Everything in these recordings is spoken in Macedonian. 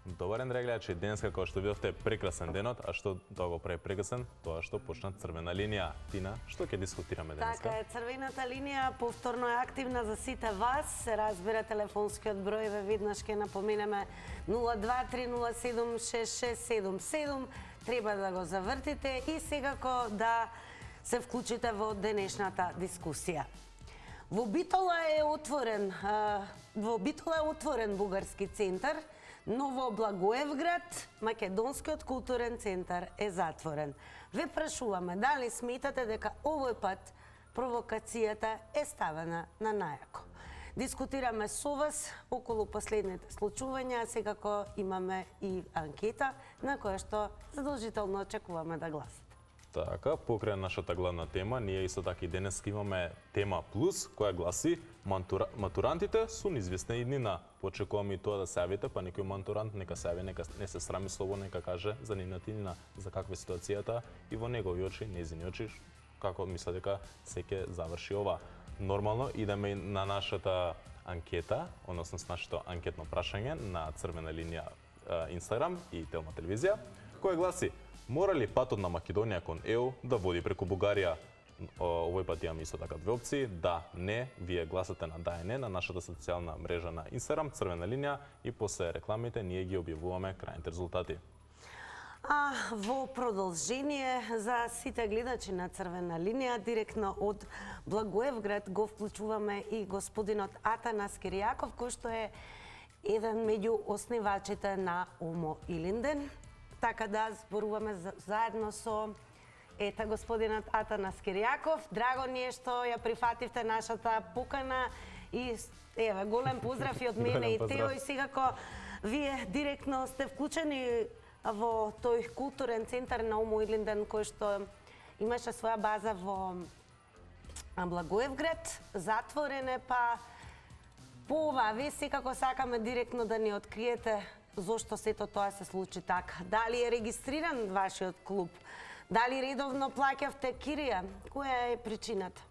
Добар ден, драги гледачи. Денес, како што видовте, прекрасен денот, а што тоа го прави прекрасен? Тоа што почна црвена линија. Тина, што ќе дискутираме денеска? Така е, црвената линија повторно е активна за сите вас. Се разбира телефонскиот број, ве веднаш ќе напоменеме 023076677. Треба да го завртите и секако да се вклучите во денешната дискусија. Во Битола е отворен бугарски центар, но во Благоевград македонскиот културен центар е затворен. Ве прашуваме дали сметате дека овој пат провокацијата е ставена на најако. Дискутираме со вас околу последните случувања, секако имаме и анкета на која што задолжително очекуваме да гласате. Така, покрај нашата главна тема, ние исто така и денес имаме тема плюс, која гласи матурантите су неизвестни иднина. Почекуваме и тоа да се јавите, па некој матурант нека се јави, нека не се срами слободно, нека каже за нивната иднина, за каква е ситуацијата и во негови очи, незини очи, како мисля дека се ќе заврши ова. Нормално идеме на нашата анкета, односно с нашето анкетно прашање на црвена линија Инстаграм и Телма телевизија, која гласи: мора ли патот на Македонија кон ЕУ да води преку Бугарија? Овој пат имаме исто така две опции: да, не. Вие гласате на да и не на нашата социјална мрежа на Инстаграм, црвена линија, и после рекламите ние ги објавуваме крајните резултати. А во продолжение за сите гледачи на црвена линија, директно од Благоевград го вклучуваме и господинот Атанас Киријаков, кој што е еден меѓу основачите на ОМО Илинден. Така да зборуваме заедно со господинот Атанас Киријаков. Драго ни е што ја прифативте нашата покана и еве голем поздрав и од мене и Тео, и секако вие директно сте вклучени во тој културен центар на ОМО Илинден, кој што имаше своја база во Благоевград, затворен е, па по ова вие секако сакаме директно да ни откриете зошто сето тоа се случи така. Дали е регистриран вашиот клуб? Дали редовно плаќавте кирија? Која е причината?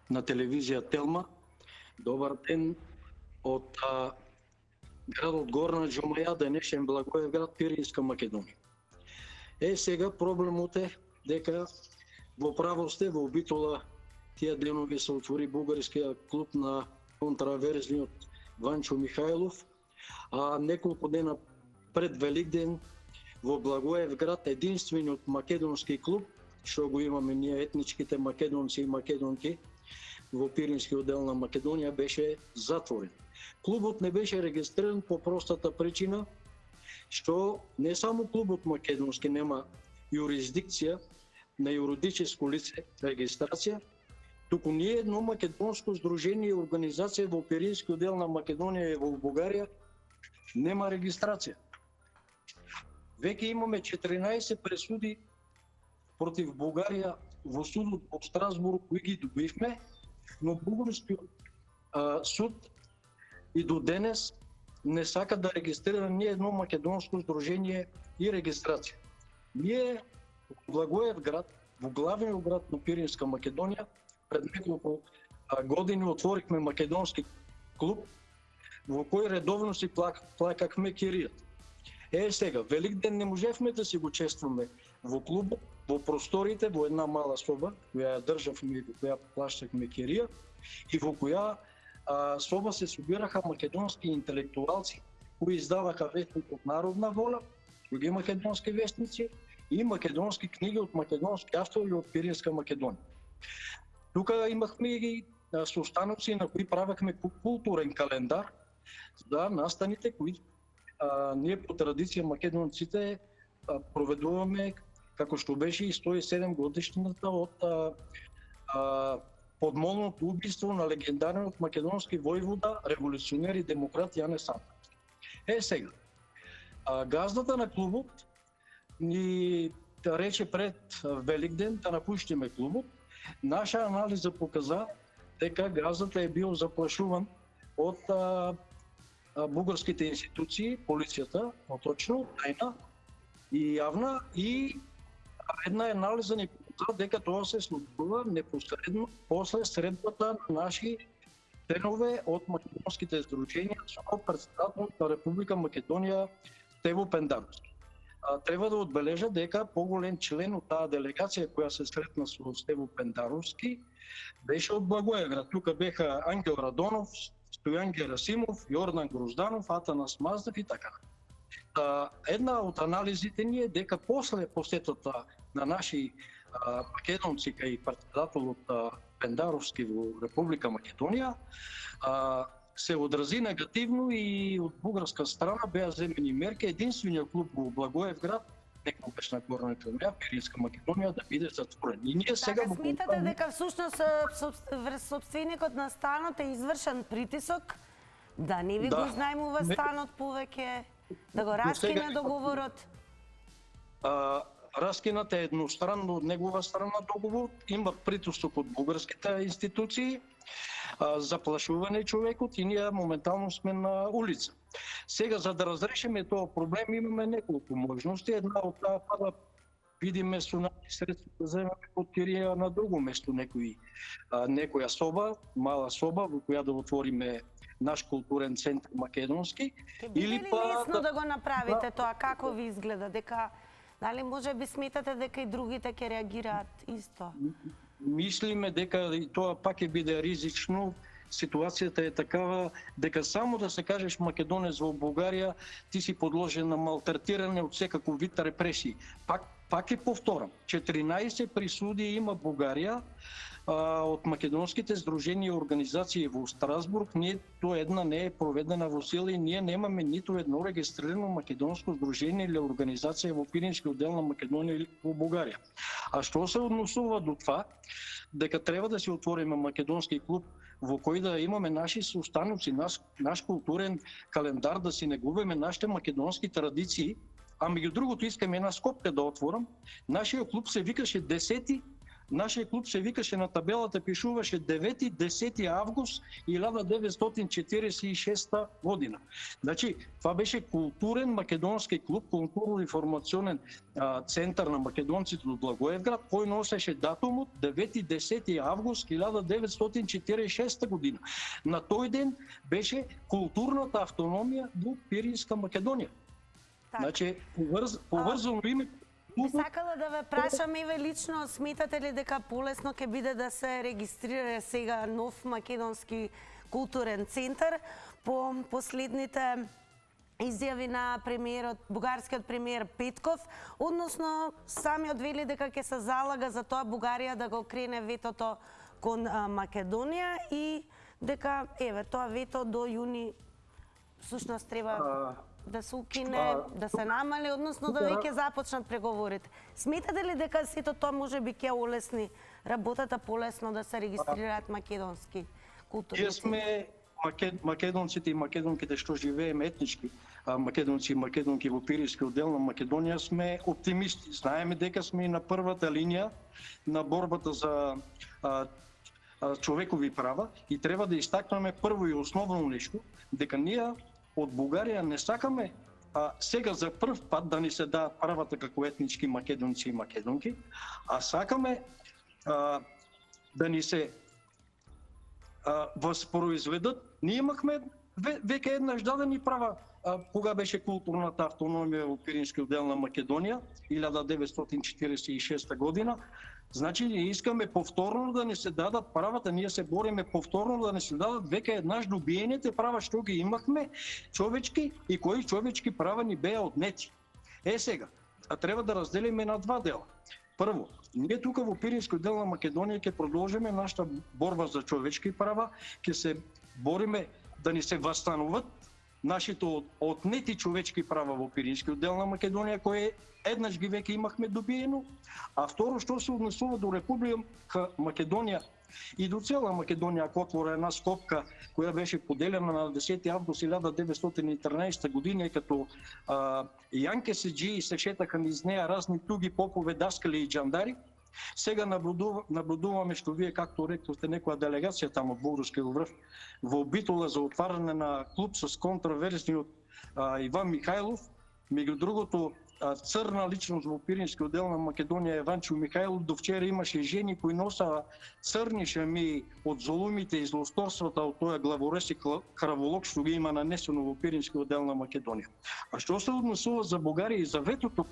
На телевизија Телма. Добар ден од градот Горна Џумаја, денешен Благоевград, Пиринска Македонија. Сега проблемот е дека во право сте, во Битола тие денови се отвори бугарскиот клуб на контраверзниот Ванчо Михајлов, а неколку дена пред Великден во Благоевград единствениот македонски клуб, што го имаме ние етничките македонци и македонки во Пиринскиот дел на Македонија, беше затворен. Клубот не беше регистриран по простата причина што не само клубот македонски нема юрисдикција на юридическо лице регистрација, туку ние едно македонско здружение и организација во Пиринскиот дел на Македонија и во Бугарија нема регистрација. Веќе имаме 14 пресуди против Бугарија во судот во Страсбург, кои ги добивме, но бугарскиот суд и до денес не сака да регистрира ни едно македонско здружение и регистрација. Ние во Благоевград, во главниот град на Пиринска Македонија, пред неколку години отворихме македонски клуб во кој редовно си плакахме киријата. Сега, Великден не можевме да си го честваме во клубот, во просторите, во една мала соба, која ја државме и која плащахме кирија, и во која соба се собираха македонски интелектуалци кои издаваха вестникот Народна воля, други македонски вестници и македонски книги од македонски автори од Пиринска Македонија. Тука имахме и состаноци на кои правехме културен календар за настаните кои ние по традиција македонците проведуваме, како што беше и 107 годишнината од подмолното убиство на легендарниот македонски војвода, револуционер и демократ Јане Сандовски. Сега, газдата на клубот ни рече пред Великден да напуштиме клубот. Наша анализа показа дека газдата е бил заплашуван од бугарските институции, полицијата, поточно, тајна и јавна, и една анализа ни показа дека тоа се случува непосредно после средбата на нашите членове од македонските здруженија со претседателот на Република Македонија Стево Пендаровски. Треба да одбележа дека поголем член од таа делегација која се сретна со Стево Пендаровски беше од Благоевград. Тука беха Ангел Радонов, Стојан Герасимов, Јордан Грозданов, Атанас Маздав и така. Една од анализите ни е дека после посетата на наши македонци кај претседателот Пендаровски во Република Македонија се одрази негативно и од бугарска страна беа земени мерки. Единствениот клуб во Благоевград, некогаш на Горна Джумеја, Пиринска Македонија, да биде затворен. И ние сега Така смитате дека всушност врз собственикот на станот е извршен притисок да не ви го изнајмува станот повеќе, да го раскине договорот? Раскинат е едностранно од негова страна договор, има притисок од бугарските институции, заплашуване човекот и ние моментално сме на улица. Сега, за да разрешиме тоа проблем, имаме неколку можности. Една од таа да видиме со наши средства да земеме под кирија на друго место некоја соба, мала соба во која да отвориме наш културен центар македонски. Или лесно да го направите тоа, како ви изгледа, дека дали може би сметате дека и другите ќе реагираат исто? Мислиме дека и тоа пак ќе биде ризично. Ситуацијата е такава дека само да се кажеш македонец во Бугарија, ти си подложен на малтретирање од секаков вид репресии. Пак ќе повторам, 14 присуди има Бугарија од македонските здруженија и организации во Страсбург. Тоа една не е проведена во сила и ние немаме ниту едно регистрирано македонско здружение или организација во Пирински оддел на Македонија во Бугарија. А што се однесува до това, дека треба да се отвориме македонски клуб во кој да имаме наши состаноци, наш културен календар, да си негуваме нашите македонски традиции, а меѓу другото искам една скопка да отворам. Нашиот клуб се викаше 10. Нашиот клуб се викаше, на табелата пишуваше 9-10 август 1946 година. Значи, това беше културен македонски клуб, културно-информационен центар на македонците од Благоевград, кој носеше датумот 9-10 август 1946 година. На тој ден беше културната автономија во Пиринска Македонија. Значи, поврзано име. Би сакала да ве прашам и ве лично, сметате ли дека полесно ќе биде да се регистрира сега нов македонски културен центар по последните изјави на премиерот, бугарскиот премиер Петков, односно самиот вели дека ќе се залага за тоа Бугарија да го крене ветото кон Македонија и дека тоа вето до јуни всушност треба да се укине, да се намали, односно да веќе започнат преговорите. Сметате ли дека сето тоа може би ќе олесни работата полесно да се регистрираат македонски културни? Ние сме македонците и македонките што живееме етнички, македонци и македонки во Пирински оддел на Македонија сме оптимисти. Знаеме дека сме и на првата линија на борбата за човекови права и треба да истакнеме прво и основно нешто, дека ние од Бугарија не сакаме сега за прв пат да ни се даат правата како етнички македонци и македонки, а сакаме да ни се воспроизведат. Ние имахме веќе еднаш дадени права кога беше културната автономија во Пирински оддел на Македонија 1946 година. Значи, ние искаме повторно да не се дадат правата, ние се бориме повторно да не се дадат веќе еднаш добиените права што ги имахме, човечки и кои човечки права ни беа однети. Сега, треба да разделиме на два дела. Прво, ние тука во Пирински оддел на Македонија ќе продолжиме нашата борба за човечки права, ќе се бориме да ни се восстановат нашите отнети човечки права во Пирински оддел на Македонија, кои еднаш ги веќе имахме добиено, а второ што се однесува до Република Македонија и до цела Македонија, ако отвора една скопка која беше поделена на 10 август 1913 година, като Јанке Седжи се шетаха низ неа разни туги попове, даскали и джандари. Сега наблюдуваме што вие, както рекохте, некоја делегација таму од Бугарскиот врв во Битола за отваране на клуб с контраверзниот Иван Михајлов. Меѓу другото, црна личност во Пиринскиот дел на Македонија Еванчо Михајлов, до вчера имаше жени кои носаа црни шами од золумите и злосторствата од тој главореси краволог што ги има нанесено во Пиринскиот дел на Македонија. А што се однесува за Бугарија и за ветото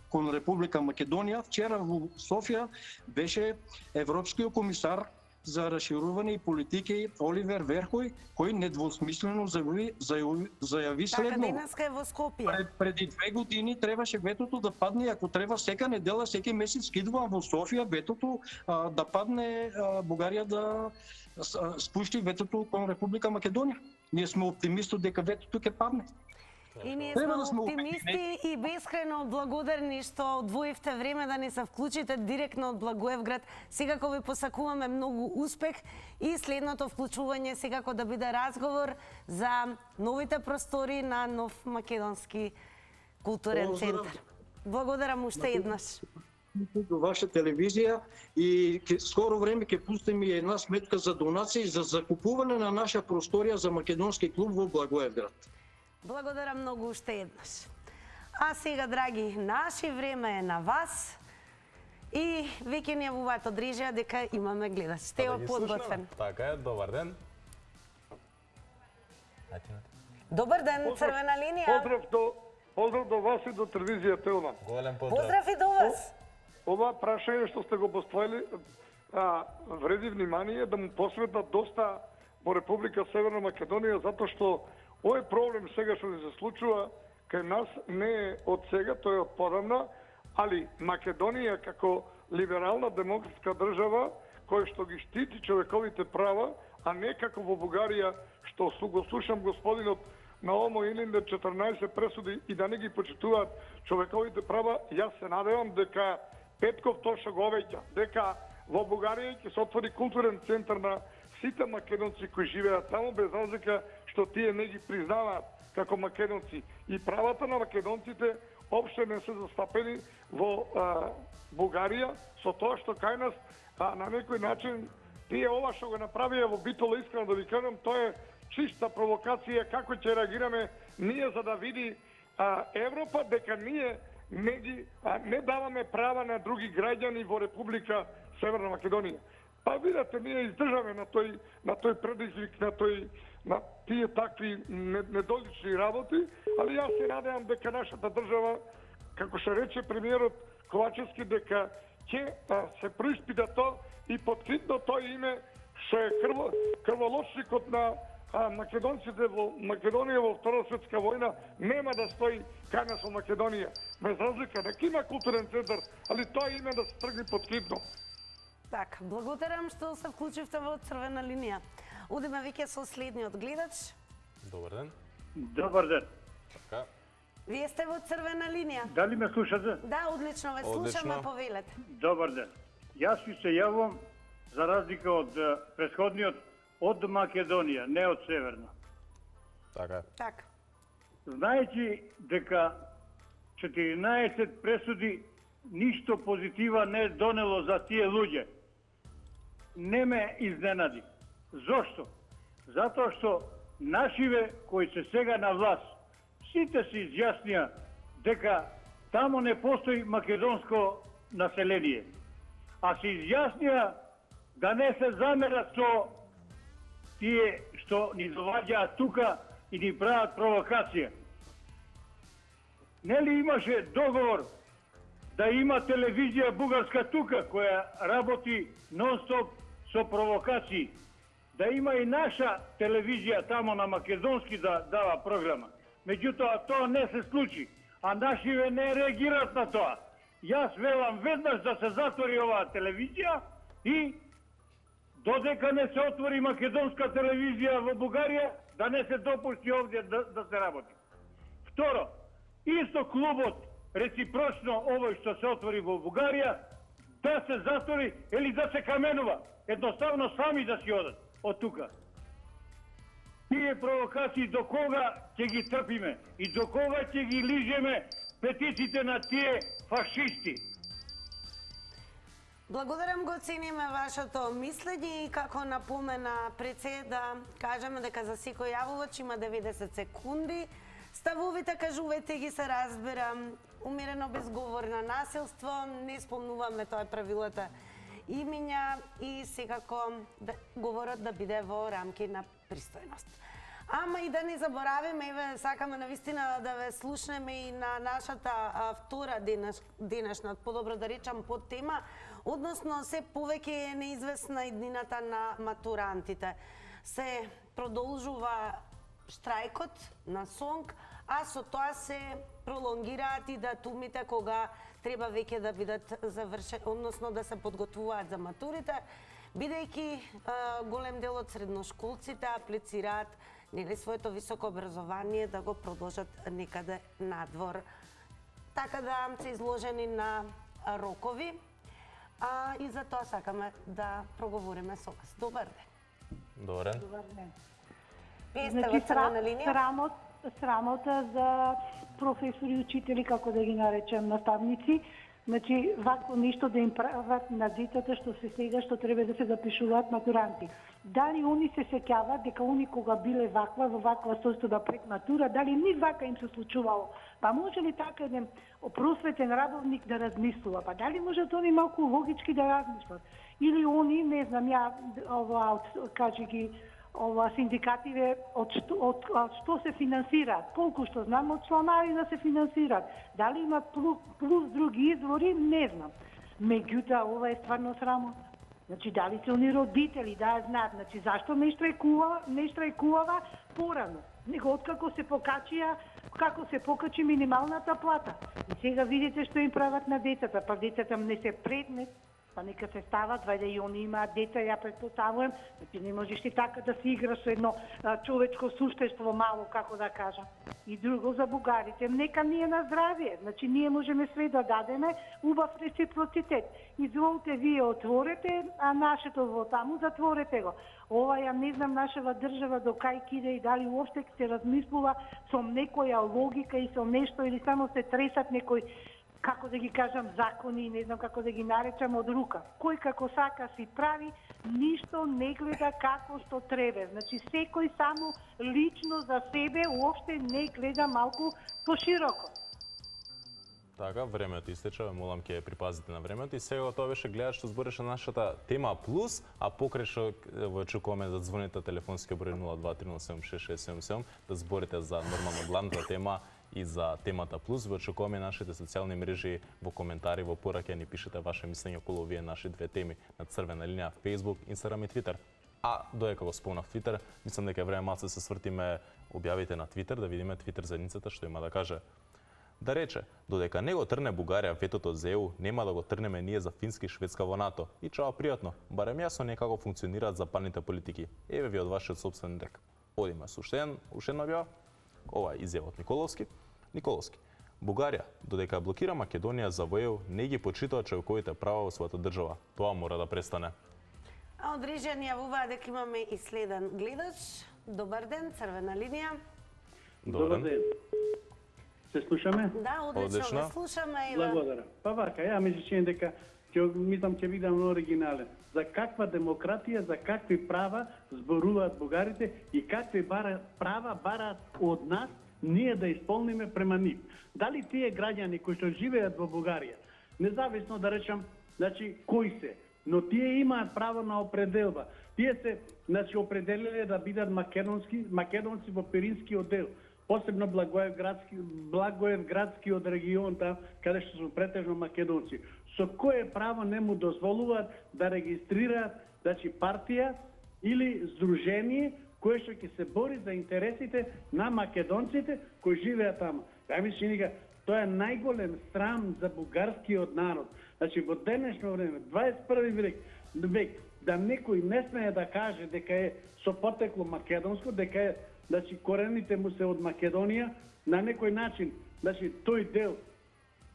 кон Република Македонија, вчера во Софија беше европскиот комисар за расширување и политики Оливер Верхој, кој недвосмислено заяви Така, следно. денеска е во Скопје. Преди 2 години требаше ветото да падне, ако треба сека недела, секи месец скидувам во Софија ветото да падне, Бугарија да спушти ветото кон Република Македонија. Ние сме оптимисти дека ветото ќе падне. И ние Треба сме да сме оптимисти и бескрајно благодарни што одвоивте време да ни се вклучите директно од Благоевград. Секако ви посакуваме многу успех и следното вклучување секако да биде разговор за новите простори на нов македонски културен центар. Благодарам уште еднаш. До ваша телевизија и скоро време ќе пустим и една сметка за донации за закупување на наша просторија за македонски клуб во Благоевград. Благодарам многу уште еднаш. А сега, драги наши, време е на вас. И веќе ни јавуваат од режија дека имаме гледач. Тео подготвен. Така е, добар ден. Добар ден, црвена линија. Поздрав до вас и до телевизија Телма. Голем поздрав. Поздрав и до вас. Ова прашање што сте го поставили вреди внимание да му посветат доста во Република Северна Македонија, затоа што овој проблем сега што се случува кај нас не е од сега, тој е од подамна, али Македонија како либерална демократска држава која што ги штити човековите права, а не како во Бугарија што го слушам господинот на Омо Илинде 14 пресуди и да не ги почитуваат човековите права, јас се надевам дека Петков тоа што го веќа, дека во Бугарија ќе се отвори културен центар на сите македонци кои живеат таму, без разлика што тие не ги признаваат како македонци. И правата на македонците опште не се застапени во Бугарија, со тоа што кај нас на некој начин тие ова што го направија во Битола, искрено да ви кажам, тоа е чиста провокација како ќе реагираме ние за да види Европа дека ние не даваме права на други граѓани во Република Северна Македонија. Па видите, ние издржаме на тој предизвик, на тие такви недолични работи, али јас се надевам дека нашата држава, како што рече премиерот Ковачевски, дека ќе се преиспита тоа и подкритно тој име што е крволочникот на македонците во Македонија во Втора светска војна нема да стои кај нас во Македонија. Без разлика, дека има културен центар, али тоа име да се тргне подкритно. Така, благодарам што се вклучивте во црвена линија. Одиме веќе со следниот гледач. Добар ден. Добар ден. Така. Вие сте во црвена линија. Дали ме слушате? Да, одлично ве слушаме, повелете. Добар ден. Јас ви се јавувам за разлика од претходниот од Македонија, не од Северна. Така. Така. Знаејќи дека 14 пресуди ништо позитива не донело за тие луѓе, не ме изненади. Зошто? Затоа што нашиве кои се сега на власт, сите се изјаснија дека тамо не постои македонско население, а се изјаснија да не се замерат со тие што ни доваѓаат тука и ни прават провокација. Нели имаше договор да има телевизија бугарска тука која работи нон-стоп со провокации, да има и наша телевизија тамо на македонски да дава програма. Меѓутоа тоа не се случи, а нашиве не реагираат на тоа. Јас велам веднаш да се затвори оваа телевизија и додека не се отвори македонска телевизија во Бугарија, да не се допусти овде да се работи. Второ, исто клубот реципрочно овој што се отвори во Бугарија, да се затвори или да се каменува. Едноставно сами да си одат од тука. Тие провокации до кога ќе ги трпиме и до кога ќе ги лижеме петиците на тие фашисти? Благодарам, го цениме вашето мислење и како напомена пред се да кажеме дека за секој јавувач има 90 секунди. Ставовите, кажувајте ги, се разбирам. Умерено без говор на насилство, не спомнуваме тоа правилата имиња и секако говорот да биде во рамки на пристојност. Ама и да не заборавиме, еве сакаме навистина да ве слушнеме и на нашата втора денешна, подобро да речам, под тема, односно се повеќе е неизвестна иднината на матурантите. Се продолжува штрајкот на СОНК, а со тоа се пролонгираат и датумите кога треба веќе да бидат завршени, односно да се подготвуваат за матурите, бидејќи голем дел од средношколците аплицираат нели своето високо образование да го продолжат некаде надвор. Така да се изложени на рокови, и за тоа сакаме да проговориме со вас. Добар ден. Добар ден. Добар ден. Вие сте во црвена линија? Срамота за професори, учители, како да ги наречем, наставници. Значи, вакво нешто да им прават на децата што се сега, што треба да се запишуваат матуранти. Дали они се сеќават дека они кога биле ваква, во ваква состојба пред матура, дали ни вака им се случувало? Па може ли така еден просветен работник да размислува? Па дали можат они малку логички да размислат? Или они, не знам, кажи ги, синдикативе од што се финансираат, колку што знам, од членарина се финансираат. Дали има плюс други извори, не знам. Меѓутоа, ова е стварно срамота. Значи, дали се они родители, да ја знаат, значи, зашто не штрајкувава порано? Него откако се покачија, како се покачи минималната плата. И сега видите што им прават на децата, па децата не се предмет, па нека се стават, вајде и они имаат деца, ја претпоставувам, значи не можеш ти така да се играш со едно човечко суштество мало, како да кажам. И друго за бугарите, нека ние на здравие, значи ние можеме све да дадеме, убав реципроцитет. Изволте вие отворете, а нашето во таму затворете го. Ова ја не знам нашава држава до кај киде и дали уопште се размислува со некоја логика и со нешто или само се тресат некој, како да ги кажам, закони, не знам како да ги наречам, од рука. Кој како сака си прави, ништо не гледа како што треба. Значи, секој само лично за себе уопште не гледа малку пошироко. Така, времето истече, молам ќе припазите на времето. И сега тоа беше гледаш што збореше нашата тема плюс, а покрај што во очекуваме да звоните телефонски број 0230766777 да зборите за нормално главната тема и за темата плюс. Во очекуваме нашите социјални мрежи, во коментари, во пораки, ни пишете ваше мислење околу овие наши две теми на црвена линија Facebook, Instagram и Twitter. А доека го спомнав Twitter, мислам дека е време малку да се свртиме објавите на Twitter, да видиме Twitter заедницата што има да каже. Да рече, додека не го трне Бугарија ветото за ЕУ, нема да го трнеме ние за Финска и Шведска во НАТО. И чао пријатно, барем јасно некако функционираат западните политики. Еве ви од вашиот сопствен рек. Одиме со уште една објава. Ова е изјава од Николовски. Бугарија, додека блокира Македонија за во ЕУ, не ги почитува човековите права во својата држава. Тоа мора да престане. А од Рижа ни јавуваат дека имаме и следен гледач. Добар ден, црвена линија. Добар ден. Се слушаме? Да, одлично ве слушаме. Благодарам. Па вака, ја мислам дека мислам ќе бидам оригинален. За каква демократија, за какви права зборуваат бугарите и какви права бараат од нас ние да исполниме према нив. Дали тие граѓани кои што живеат во Бугарија, независно да речам, значи кои се, но тие имаат право на определба. Тие се, значи, определиле да бидат македонци во Пиринскиот дел, посебно Благоевградскиот регион, там каде што се претежно македонци. Со кое право не му дозволуваат да регистрираат, значи, партија или здружение кое што ќе се бори за интересите на македонците кои живеат таму. Ја мислам дека тоа е најголем срам за бугарскиот народ. Значи во денешно време, 21 век, да некој не смее да каже дека е со потекло македонско, дека е, значи, корените му се од Македонија, на некој начин, значи, тој дел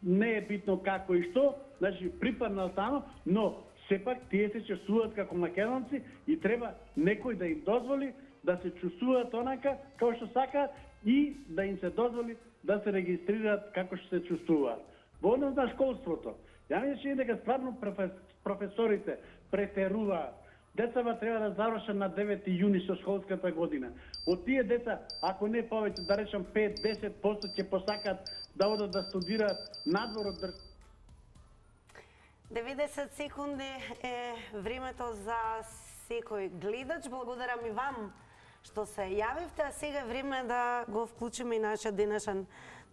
не е битно како и што, значи, припаднал таму, но сепак тие се чувствуваат како македонци и треба некој да им дозволи да се чувствуваат онака како што сакаат и да им се дозволи да се регистрираат како што се чувствуваат. Во однос на школството, ја мислам дека стварно професорите претеруваат. Децава треба да завршат на 9 јуни со школската година. Од тие деца, ако не повеќе, да речам 5-10% ќе посакат да одат да студираат надвор од 90 секунди е времето за секој гледач. Благодарам и вам што се јавивте, а сега е време да го вклучиме и нашиот денешен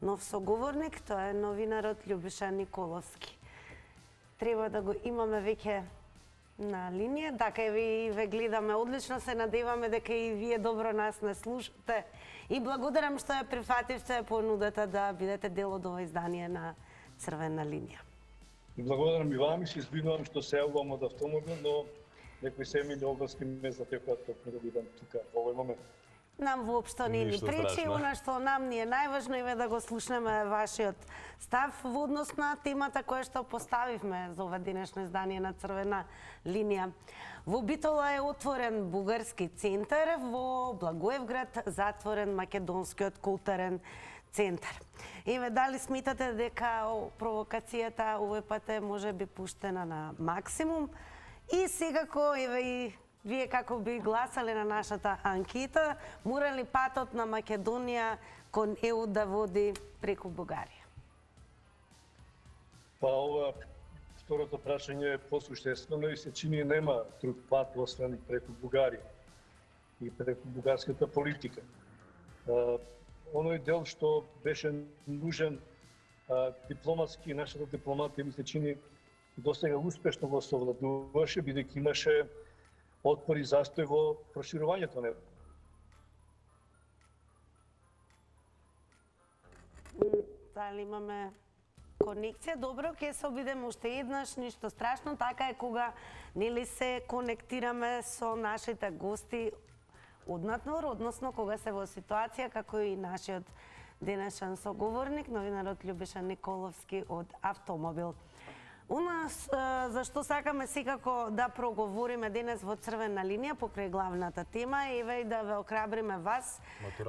нов соговорник, тоа е новинарот Љубиша Николовски. Треба да го имаме веќе на линија, така и ви ве гледаме одлично, се надеваме дека и вие добро нас не слушате. И благодарам што ја прифативте понудата да бидете дел од ова издание на Црвена линија. Благодарам и вам и се извинувам што се јавувам од автомобил, но некои семејни обврски ме затекоа токму да бидам тука во овој момент. Нам воопшто не ни Ништо пречи, страшно. она што нам ни е најважно е да го слушнеме вашиот став во однос на темата која што поставивме за ова денешно издание на Црвена линија. Во Битола е отворен бугарски центар, во Благоевград затворен македонскиот културен центар. Еве, дали сметате дека провокацијата овој пат е можеби пуштена на максимум? И секако, еве и вие како би гласале на нашата анкета, мора ли патот на Македонија кон ЕУ да води преку Бугарија? Па ова второто прашање е посуштествено и се чини нема друг пат освен преку Бугарија и преку бугарската политика. Оној дел што беше нужен дипломатски, нашата дипломатија ми се чини досега успешно го совладуваше, бидејќи имаше отпор и застој во проширувањето на Европа. Дали имаме конекција? Добро, ќе се обидеме уште еднаш, ништо страшно, така е кога нели се конектираме со нашите гости однатнор, односно кога се во ситуација како и нашиот денешен соговорник, новинарот Љубиша Николовски од Автомобил. У нас, зашто сакаме секако да проговориме денес во Црвена линија покрај главната тема, еве и да ве охрабриме вас,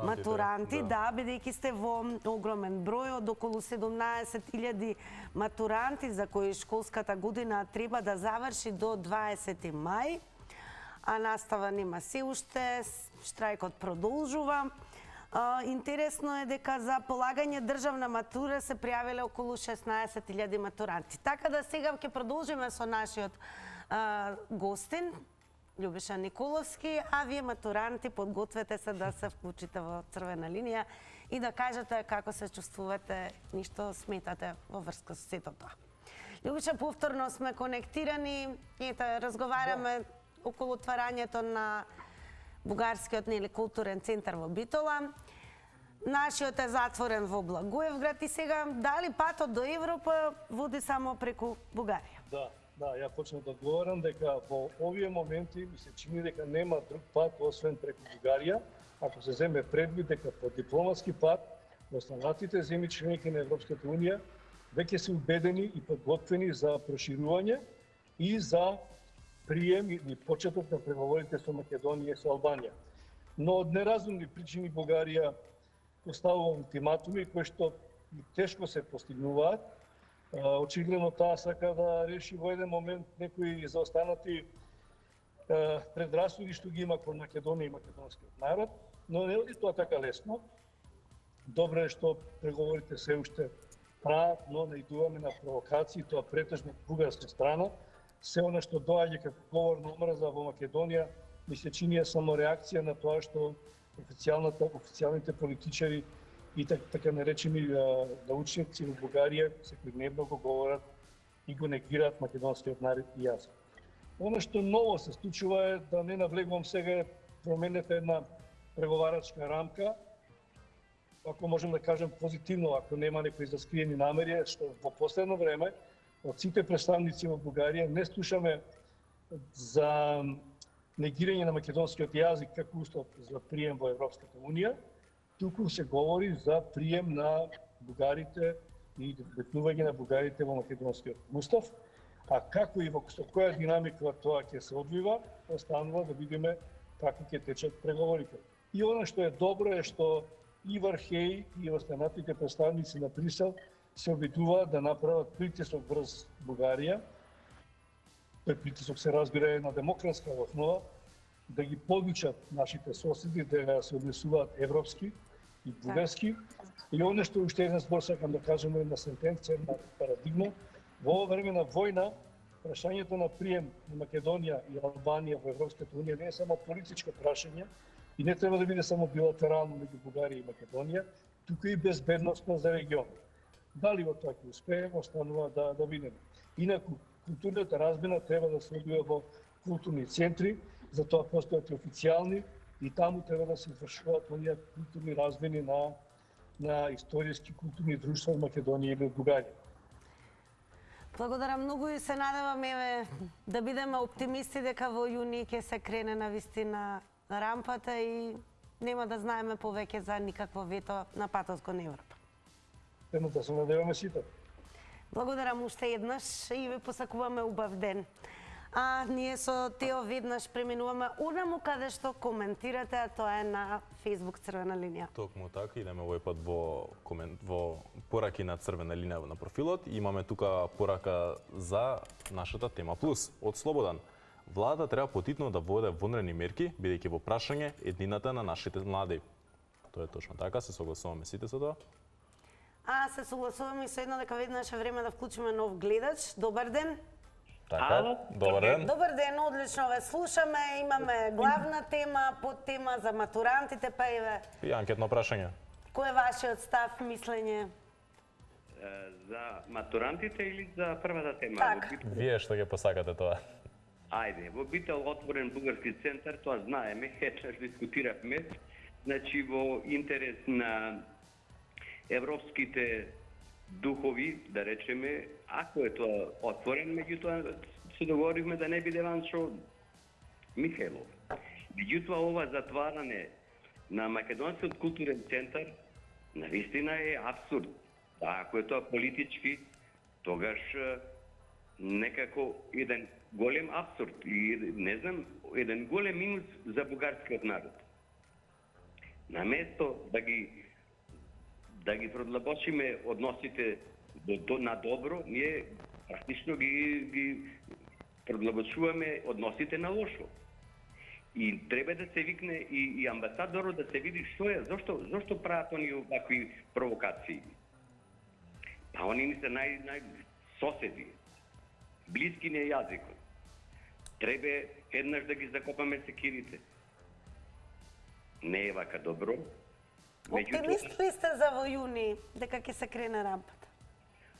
матуранти, да, бидејќи сте во огромен број од околу 17.000 матуранти за кои школската година треба да заврши до 20 мај, а настава нема се уште, штрајкот продолжува. Интересно е дека за полагање државна матура се пријавиле околу 16.000 матуранти. Така да сега ќе продолжиме со нашиот гостин, Љубиша Николовски, а вие матуранти подгответе се да се вклучите во Црвена линија и да кажете како се чувствувате и што сметате во врска со сето тоа. Љубиша, повторно сме конектирани, ете, разговараме околу отварањето на бугарскиот културен центар во Битола. Нашиот е затворен во Благоевград и сега дали патот до Европа води само преку Бугарија? Да, ја почнав да одговарам дека во овие моменти ми се чини дека нема друг пат освен преку Бугарија, ако се земе предвид дека по дипломатски пат останатите земји членки на Европската унија веќе се убедени и подготвени за проширување и за прием или почеток на преговорите со Македонија и со Албанија. Но од неразумни причини Бугарија поставува ултиматуми кои што тешко се постигнуваат. Очигледно таа сака да реши во еден момент некои заостанати предрасуди што ги има кон Македонија и македонскиот народ, но не оди тоа така лесно. Добро е што преговорите се уште траат, но наидуваме на провокации, тоа претежно од бугарска страна. Се она што доаѓа како говор на омраза во Македонија ми се чини само реакција на тоа што официјалните политичари и така наречени научници во Бугарија секојдневно го говорат и го негираат македонскиот народ и јазик. Она што ново се случува е, да не навлегувам сега, е променета една преговарачка рамка, ако можем да кажем позитивно, ако нема некои заскриени намери, што во последно време од сите представници во Бугарија не слушаме за негирање на македонскиот јазик како услов за прием во Европската унија, туку се говори за прием на бугарите и вметнување на бугарите во македонскиот устав, а како и во која динамика тоа ќе се одвива, останува да видиме како ќе течат преговорите. И она што е добро е што и Вархеј и останатите представници на Брисел се обидуваат да направат притисок врз Бугарија тој притисок се разбира е на демократска основа, да ги подучат нашите соседи да се однесуваат европски и бугарски. И оно што уште еден збор сакам да кажам, една сентенција, една парадигма. Во ова време на војна, прашањето на прием на Македонија и Албанија во Европската унија не е само политичко прашање и не треба да биде само билатерално меѓу Бугарија и Македонија, туку и безбедносно за регионот. Дали во тоа ќе успееме, останува да видиме. Инаку, културната размена треба да се одвива во културни центри, затоа постојат и официјални и таму треба да се извршуваат оние културни размени на историски културни друштва од Македонија или од Бугарија. Благодарам многу и се надевам еве да бидеме оптимисти дека во јуни ќе се крене на вистина рампата и нема да знаеме повеќе за никакво вето на патот кон Европа. Едно да се надеваме сите. Благодарам уште еднаш и ви посакуваме убав ден. А ние со Тео веднаш преминуваме онаму каде што коментирате, а тоа е на Facebook Црвена линија. Токму така, идеме овој пат во пораки на Црвена линија на профилот. Имаме тука порака за нашата тема плюс од Слободан. Владата треба потитно да воде вонредни мерки, бидејќи во прашање еднината на нашите млади. Тоа е точно така, се согласуваме сите со тоа. А се согласуваме и со едно дека веднаш е време да вклучиме нов гледач. Добар ден. Така, добар ден. Добар ден, одлично ве слушаме. Имаме главна тема, подтема за матурантите, па еве. И анкетно прашање. Кој е вашиот став, мислење? За матурантите или за првата тема? Так. Вие што ќе посакате тоа? Ајде, во Бител отворен бугарски центар, тоа знаеме, еднаш дискутиравме, значи во интерес на европските духови, да речеме, ако е тоа отворен, меѓутоа се договоривме да не биде Ванчо Михајлов. Меѓутоа ова затваране на Македонскиот културен центар навистина е абсурд. Ако е тоа политички, тогаш некако еден голем абсурд и не знам, еден голем минус за бугарскиот народ. Наместо да ги продлабочиме односите на добро, ние практично ги продлабочуваме односите на лошо. И треба да се викне и амбасадорот да се види што е, зошто прават они вакви провокации. Па они ни се нај соседи, блиски ни е јазикот. Треба еднаш да ги закопаме секирите. Не е вака добро. Оптимист ли сте за во јуни дека ќе се крене рампата?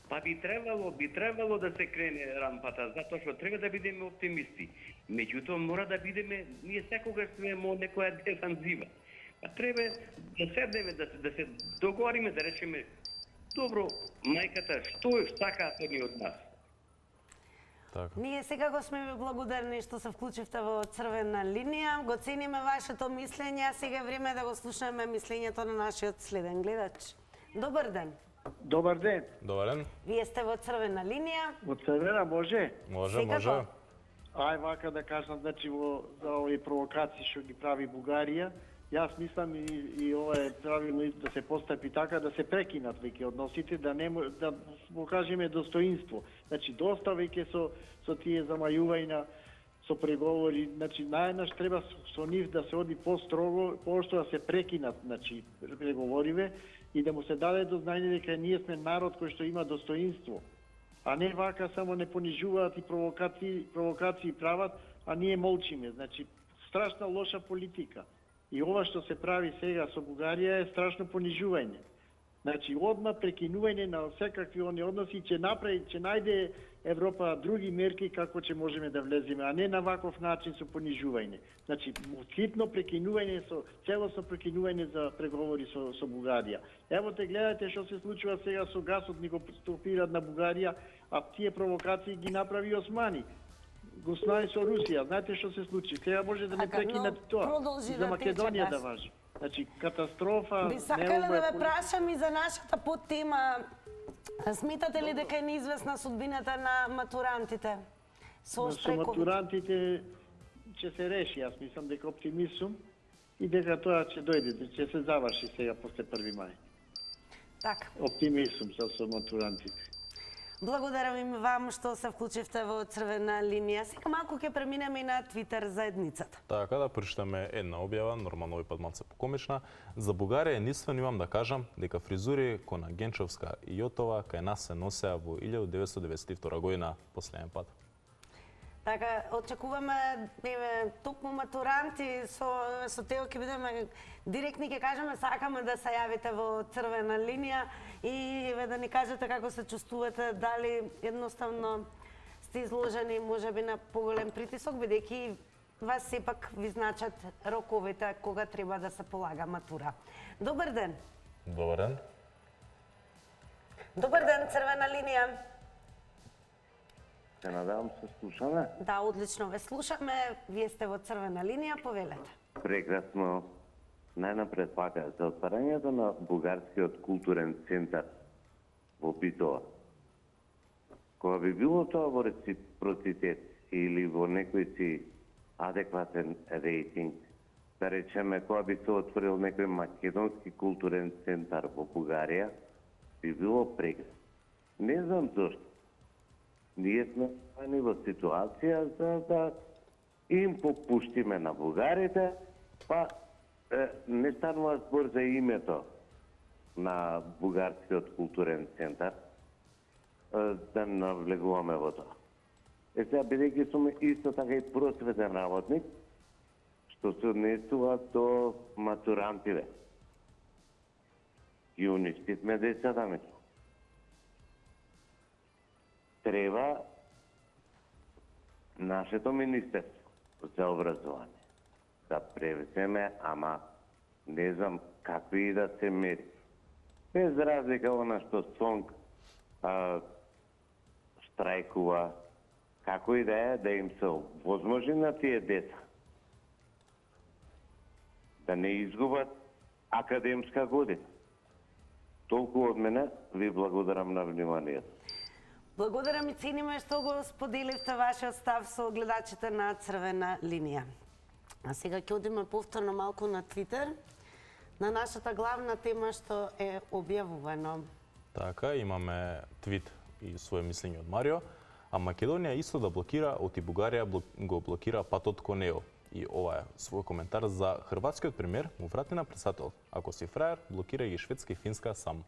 Па би требало да се крене рампата, затоа што треба да бидеме оптимисти. Меѓутоа мора да бидеме, ние секогаш сме во некоја дефанзива. Па треба да седнеме, да се договориме, да речеме, добро, мајката, што сакаат они од нас? Така. Ние сега го сме ви благодарни што се вклучивте во Црвена линија. Го цениме вашето мислење, а сега е време да го слушаме мислењето на нашиот следен гледач. Добар ден. Добар ден. Добар ден. Вие сте во Црвена линија. Во Црвена може? Може, Секако. може. Ај вака да кажам, значи за овие провокации што ги прави Бугарија, јас мислам и ова е правилно да се постапи така, да се прекинат веќе односите, да покажеме достоинство. Значи доста веќе со тие замајувања, со преговори, значи најнаш треба со нив да се оди построго, пошто да се прекинат, значи преговориве и да му се даде до знаење дека ние сме народ кој што има достоинство. А не вака само не понижуваат и провокации прават, а ние молчиме. Значи страшна лоша политика. И ова што се прави сега со Бугарија е страшно понижување. Значи, одма прекинување на секакви они односи ќе најде Европа други мерки како ќе можеме да влеземе, а не на ваков начин со понижување. Значи, хитно прекинување, целосно прекинување за преговори со Бугарија. Ево те гледате што се случува сега со гасот, ни го стопираат на Бугарија, а тие провокации ги направи Османи. Го знаи со Русија, знаете што се случи. Сега може да не прекинат тоа. За Македонија да важи. Значи, катастрофа... Би сакале да ве прашам и за нашата подтема. Сметате ли дека е неизвестна судбината на матурантите? Со матурантите ќе се реши, јас мислам дека оптимист сум и дека тоа ќе дојде, ќе се заврши сега после 1 мај. Така. Оптимист сум со матурантите. Благодарам и вам што се вклучивте во Црвена линија. Сега малку ќе преминеме и на Твитер заедницата. Така да прочитаме една објава, нормално овој пат малце покомична. За Бугарија единствено имам да кажам дека фризури кона Генчовска и Јотова кај нас се носеа во 1992 година последен пат. Така, очекуваме токму матуранти со Тео ќе бидеме директни, ќе кажеме сакаме да се јавите во Црвена линија и да ни кажете како се чувствувате, дали едноставно сте изложени можеби на поголем притисок, бидејќи вас сепак ви значат роковите кога треба да се полага матура. Добар ден. Добар ден. Добар ден, Црвена линија. Се надевам се слушаме. Да, одлично ве слушаме. Вие сте во Црвена линија, повелете. Прекрасно. Најнапред пака за отварањето на Бугарскиот културен центар во Битола. Кога би било тоа во реципроцитет или во некој си адекватен рейтинг, да речеме кога би се отворил некој македонски културен центар во Бугарија, би било прекрасно. Не знам зошто. Ние сме во ситуација за да им попуштиме на бугарите, па не станува збор за името на Бугарскиот културен центар, да навлегуваме во тоа. Сега, бидејќи сум исто така и просветен работник, што се однесува до матурантиве. И уништивме децата ми. Треба нашето Министерство за образование да превземе, ама не знам какви и да се мери. Без разлика она што СОНГ штрајкува, како и да им се возможи на тие деца да не изгубат академска година. Толку од мене, ви благодарам на вниманието. Благодарам и цениме што го споделивте вашиот став со гледачите на Црвена линија. А сега ќе одиме повторно малку на Твитер, на нашата главна тема што е објавувано. Така, имаме твит и своје мислење од Марио, а Македонија исто да блокира, оти Бугарија го блокира патот кон нео. И ова е свој коментар за хрватскиот премиер, му врати на председател. Ако си фраер, блокира ги Шведска и Финска сам.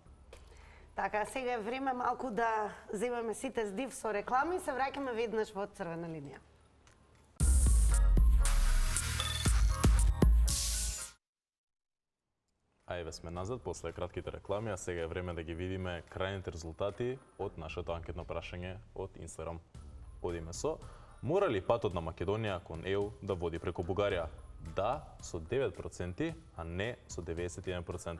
Така, сега е време малку да земеме сите здив со реклами и се враќаме веднаш во Црвена линија. А еве сме назад после кратките реклами, а сега е време да ги видиме крајните резултати од нашето анкетно прашање од Инстаграм. Одиме со: мора ли патот на Македонија кон ЕУ да води преку Бугарија? Да, со 9%, а не со 91%.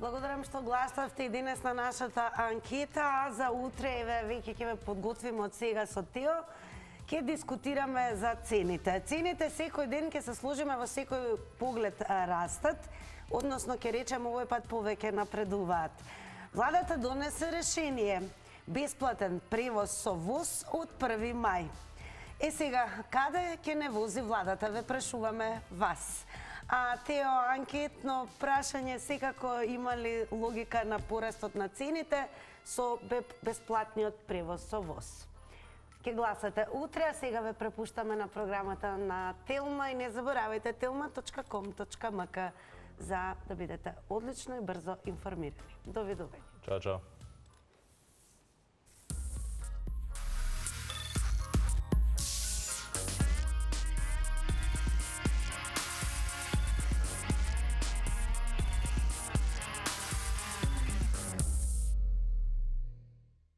Благодарам што гласавте и денес на нашата анкета, а за утре еве веќе ќе ве подготвиме од сега со Тео. Ќе дискутираме за цените. Цените секој ден ќе се сложиме во секој поглед растат, односно ќе речеме овој пат повеќе напредуваат. Владата донесе решение: бесплатен превоз со воз од 1 мај. Сега, каде ќе не вози владата, ве прашуваме вас. А Тео, анкетно прашање секако има ли логика на порастот на цените со бесплатниот превоз со воз? Ке гласате утре, а сега ве препуштаме на програмата на Телма и не заборавајте telma.com.mk за да бидете одлично и брзо информирани. Довидување. Чао, чао.